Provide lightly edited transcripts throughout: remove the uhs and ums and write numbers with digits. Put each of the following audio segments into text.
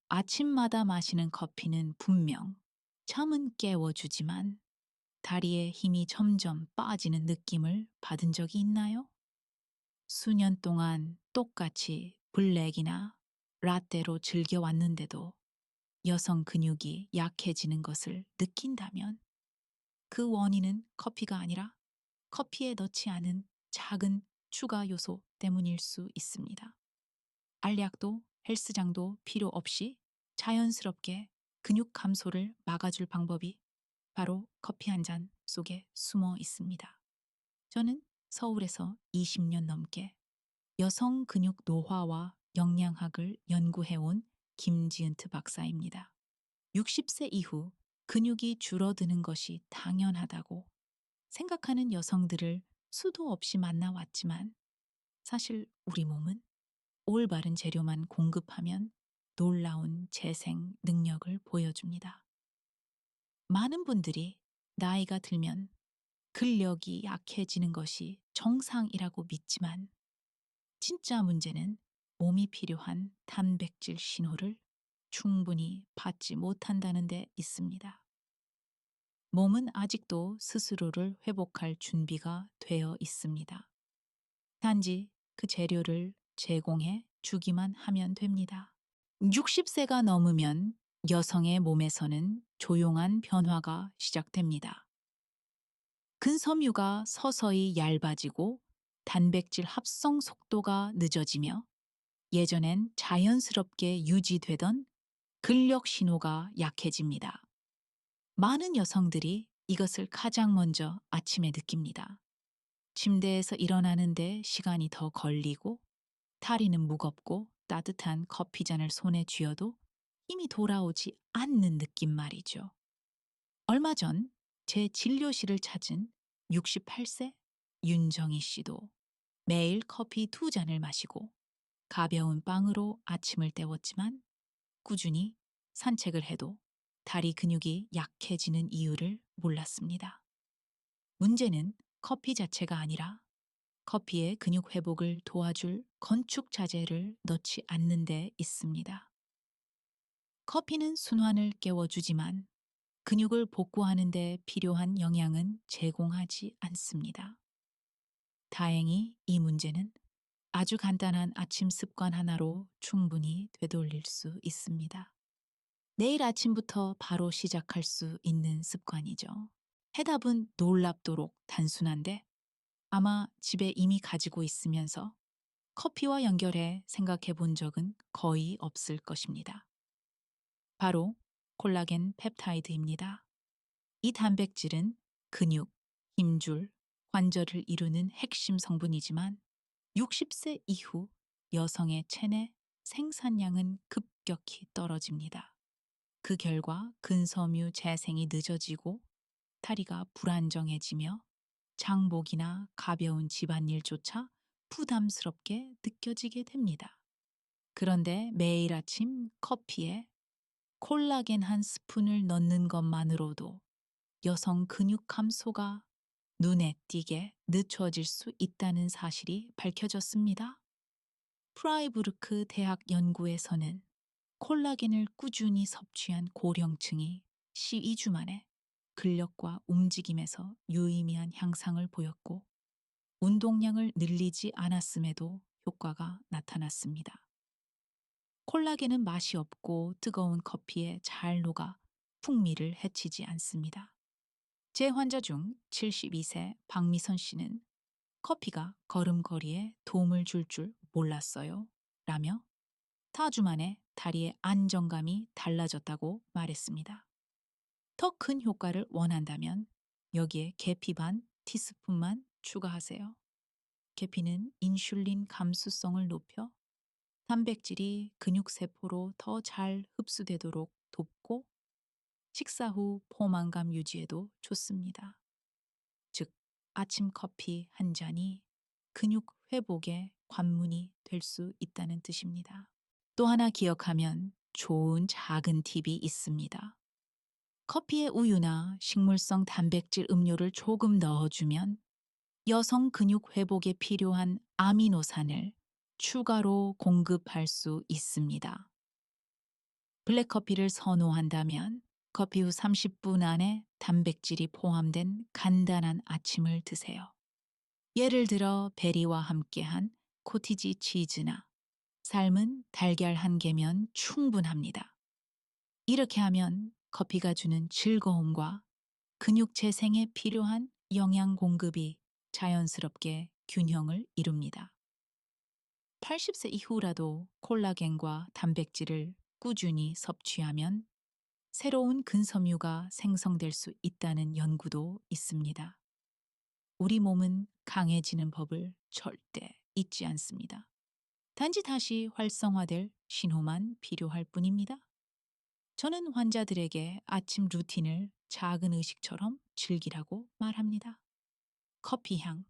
아침마다 마시는 커피는 분명 잠은 깨워주지만 다리에 힘이 점점 빠지는 느낌을 받은 적이 있나요? 수년 동안 똑같이 블랙이나 라떼로 즐겨왔는데도 여성 근육이 약해지는 것을 느낀다면 그 원인은 커피가 아니라 커피에 넣지 않은 작은 추가 요소 때문일 수 있습니다. 알약도 헬스장도 필요 없이 자연스럽게 근육 감소를 막아줄 방법이 바로 커피 한 잔 속에 숨어 있습니다. 저는 서울에서 20년 넘게 여성 근육 노화와 영양학을 연구해온 김지은트 박사입니다. 60세 이후 근육이 줄어드는 것이 당연하다고 생각하는 여성들을 수도 없이 만나왔지만 사실 우리 몸은 올바른 재료만 공급하면 놀라운 재생 능력을 보여줍니다. 많은 분들이 나이가 들면 근력이 약해지는 것이 정상이라고 믿지만 진짜 문제는 몸이 필요한 단백질 신호를 충분히 받지 못한다는 데 있습니다. 몸은 아직도 스스로를 회복할 준비가 되어 있습니다. 단지 그 재료를 제공해 주기만 하면 됩니다. 60세가 넘으면 여성의 몸에서는 조용한 변화가 시작됩니다. 근섬유가 서서히 얇아지고 단백질 합성 속도가 늦어지며 예전엔 자연스럽게 유지되던 근력 신호가 약해집니다. 많은 여성들이 이것을 가장 먼저 아침에 느낍니다. 침대에서 일어나는데 시간이 더 걸리고 다리는 무겁고 따뜻한 커피잔을 손에 쥐어도 힘이 돌아오지 않는 느낌 말이죠. 얼마 전 제 진료실을 찾은 68세 윤정희 씨도 매일 커피 2잔을 마시고 가벼운 빵으로 아침을 때웠지만 꾸준히 산책을 해도 다리 근육이 약해지는 이유를 몰랐습니다. 문제는 커피 자체가 아니라 커피의 근육 회복을 도와줄 건축 자재를 넣지 않는 데 있습니다. 커피는 순환을 깨워주지만 근육을 복구하는 데 필요한 영양은 제공하지 않습니다. 다행히 이 문제는 아주 간단한 아침 습관 하나로 충분히 되돌릴 수 있습니다. 내일 아침부터 바로 시작할 수 있는 습관이죠. 해답은 놀랍도록 단순한데 아마 집에 이미 가지고 있으면서 커피와 연결해 생각해 본 적은 거의 없을 것입니다. 바로 콜라겐 펩타이드입니다. 이 단백질은 근육, 힘줄, 관절을 이루는 핵심 성분이지만 60세 이후 여성의 체내 생산량은 급격히 떨어집니다. 그 결과 근섬유 재생이 늦어지고 다리가 불안정해지며 장복이나 가벼운 집안일조차 부담스럽게 느껴지게 됩니다. 그런데 매일 아침 커피에 콜라겐 한 스푼을 넣는 것만으로도 여성 근육 감소가 눈에 띄게 늦춰질 수 있다는 사실이 밝혀졌습니다. 프라이부르크 대학 연구에서는 콜라겐을 꾸준히 섭취한 고령층이 12주 만에 근력과 움직임에서 유의미한 향상을 보였고 운동량을 늘리지 않았음에도 효과가 나타났습니다. 콜라겐은 맛이 없고 뜨거운 커피에 잘 녹아 풍미를 해치지 않습니다. 제 환자 중 72세 박미선 씨는 커피가 걸음걸이에 도움을 줄 몰랐어요. 라며 4주 만에 다리의 안정감이 달라졌다고 말했습니다. 더 큰 효과를 원한다면 여기에 계피 반 티스푼만 추가하세요. 계피는 인슐린 감수성을 높여 단백질이 근육세포로 더 잘 흡수되도록 돕고 식사 후 포만감 유지에도 좋습니다. 즉, 아침 커피 한 잔이 근육 회복의 관문이 될 수 있다는 뜻입니다. 또 하나 기억하면 좋은 작은 팁이 있습니다. 커피에 우유나 식물성 단백질 음료를 조금 넣어주면 여성 근육 회복에 필요한 아미노산을 추가로 공급할 수 있습니다. 블랙커피를 선호한다면 커피 후 30분 안에 단백질이 포함된 간단한 아침을 드세요. 예를 들어 베리와 함께한 코티지 치즈나 삶은 달걀 한 개면 충분합니다. 이렇게 하면 커피가 주는 즐거움과 근육 재생에 필요한 영양 공급이 자연스럽게 균형을 이룹니다. 80세 이후라도 콜라겐과 단백질을 꾸준히 섭취하면 새로운 근섬유가 생성될 수 있다는 연구도 있습니다. 우리 몸은 강해지는 법을 절대 잊지 않습니다. 단지 다시 활성화될 신호만 필요할 뿐입니다. 저는 환자들에게 아침 루틴을 작은 의식처럼 즐기라고 말합니다. 커피 향,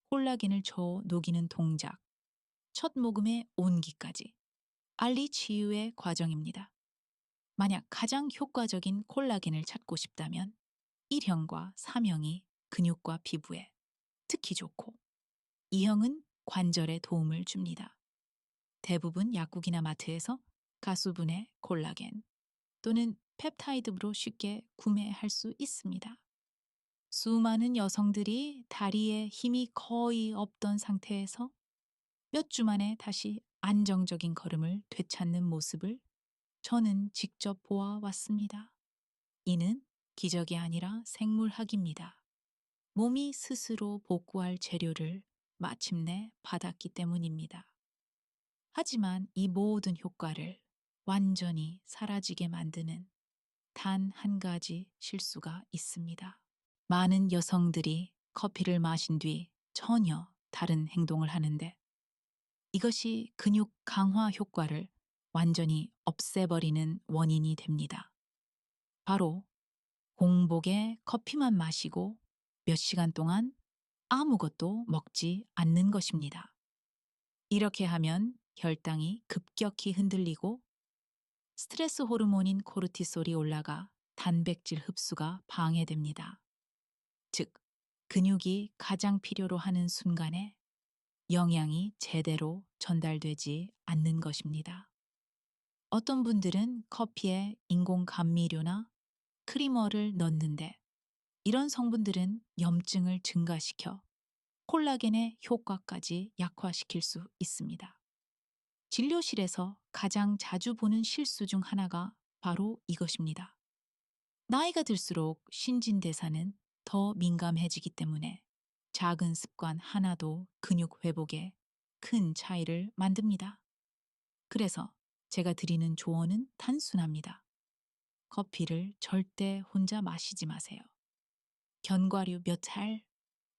콜라겐을 저어 녹이는 동작, 첫 모금의 온기까지 알리 치유의 과정입니다. 만약 가장 효과적인 콜라겐을 찾고 싶다면 1형과 3형이 근육과 피부에 특히 좋고 2형은 관절에 도움을 줍니다. 대부분 약국이나 마트에서 가수분해 콜라겐 또는 펩타이드로 쉽게 구매할 수 있습니다. 수많은 여성들이 다리에 힘이 거의 없던 상태에서 몇 주 만에 다시 안정적인 걸음을 되찾는 모습을 저는 직접 보아왔습니다. 이는 기적이 아니라 생물학입니다. 몸이 스스로 복구할 재료를 마침내 받았기 때문입니다. 하지만 이 모든 효과를 완전히 사라지게 만드는 단 한 가지 실수가 있습니다. 많은 여성들이 커피를 마신 뒤 전혀 다른 행동을 하는데 이것이 근육 강화 효과를 완전히 없애버리는 원인이 됩니다. 바로 공복에 커피만 마시고 몇 시간 동안 아무것도 먹지 않는 것입니다. 이렇게 하면 혈당이 급격히 흔들리고 스트레스 호르몬인 코르티솔이 올라가 단백질 흡수가 방해됩니다. 즉, 근육이 가장 필요로 하는 순간에 영양이 제대로 전달되지 않는 것입니다. 어떤 분들은 커피에 인공 감미료나 크리머를 넣는데 이런 성분들은 염증을 증가시켜 콜라겐의 효과까지 약화시킬 수 있습니다. 진료실에서 가장 자주 보는 실수 중 하나가 바로 이것입니다. 나이가 들수록 신진대사는 더 민감해지기 때문에 작은 습관 하나도 근육 회복에 큰 차이를 만듭니다. 그래서 제가 드리는 조언은 단순합니다. 커피를 절대 혼자 마시지 마세요. 견과류 몇 알,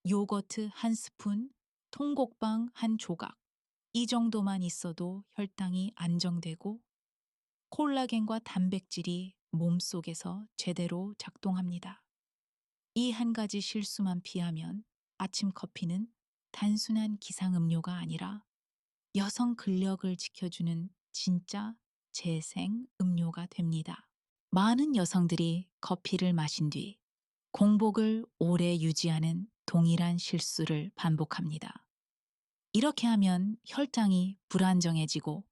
요거트 한 스푼, 통곡방 한 조각, 이 정도만 있어도 혈당이 안정되고 콜라겐과 단백질이 몸속에서 제대로 작동합니다. 이 한 가지 실수만 피하면 아침 커피는 단순한 기상음료가 아니라 여성 근력을 지켜주는 진짜 재생 음료가 됩니다. 많은 여성들이 커피를 마신 뒤 공복을 오래 유지하는 동일한 실수를 반복합니다. 이렇게 하면 혈당이 불안정해지고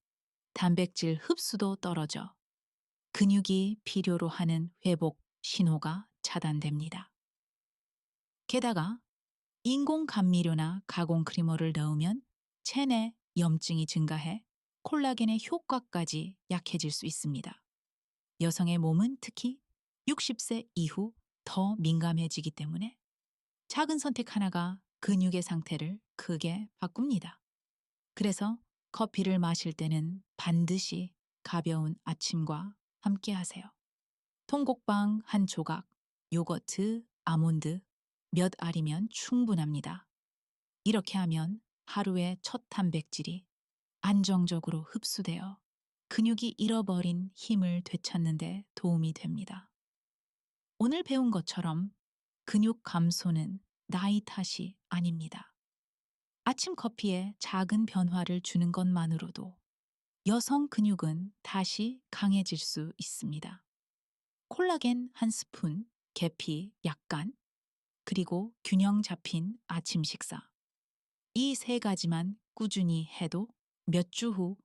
단백질 흡수도 떨어져 근육이 필요로 하는 회복 신호가 차단됩니다. 게다가 인공 감미료나 가공 크리머를 넣으면 체내 염증이 증가해 콜라겐의 효과까지 약해질 수 있습니다. 여성의 몸은 특히 60세 이후 더 민감해지기 때문에 작은 선택 하나가 근육의 상태를 크게 바꿉니다. 그래서 커피를 마실 때는 반드시 가벼운 아침과 함께 하세요. 통곡방 한 조각, 요거트, 아몬드 몇 알이면 충분합니다. 이렇게 하면 하루의 첫 단백질이 안정적으로 흡수되어 근육이 잃어버린 힘을 되찾는 데 도움이 됩니다. 오늘 배운 것처럼 근육 감소는 나이 탓이 아닙니다. 아침 커피에 작은 변화를 주는 것만으로도 여성 근육은 다시 강해질 수 있습니다. 콜라겐 한 스푼, 계피 약간, 그리고 균형 잡힌 아침 식사. 이 세 가지만 꾸준히 해도 몇 주 후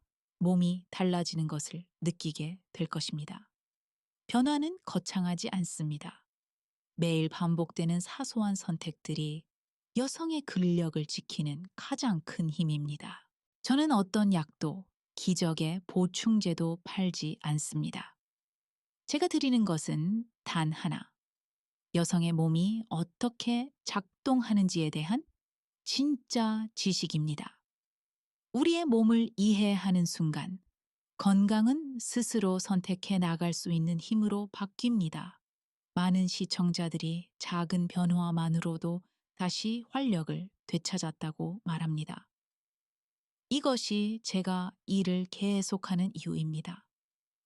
몸이 달라지는 것을 느끼게 될 것입니다. 변화는 거창하지 않습니다. 매일 반복되는 사소한 선택들이 여성의 근력을 지키는 가장 큰 힘입니다. 저는 어떤 약도 기적의 보충제도 팔지 않습니다. 제가 드리는 것은 단 하나, 여성의 몸이 어떻게 작동하는지에 대한 진짜 지식입니다. 우리의 몸을 이해하는 순간, 건강은 스스로 선택해 나갈 수 있는 힘으로 바뀝니다. 많은 시청자들이 작은 변화만으로도 다시 활력을 되찾았다고 말합니다. 이것이 제가 일을 계속하는 이유입니다.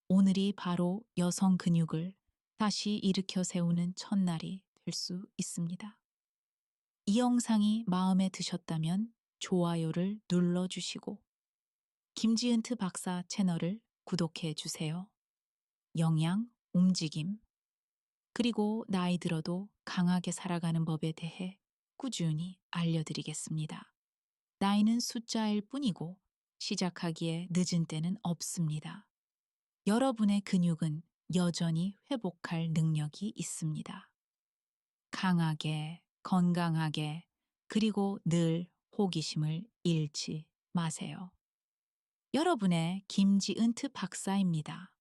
오늘이 바로 여성 근육을 다시 일으켜 세우는 첫날이 될 수 있습니다. 이 영상이 마음에 드셨다면 좋아요를 눌러주시고 김지은트 박사 채널을 구독해 주세요. 영양, 움직임, 그리고 나이 들어도 강하게 살아가는 법에 대해 꾸준히 알려드리겠습니다. 나이는 숫자일 뿐이고 시작하기에 늦은 때는 없습니다. 여러분의 근육은 여전히 회복할 능력이 있습니다. 강하게, 건강하게, 그리고 늘 호기심을 잃지 마세요. 여러분의 김지은트 박사입니다.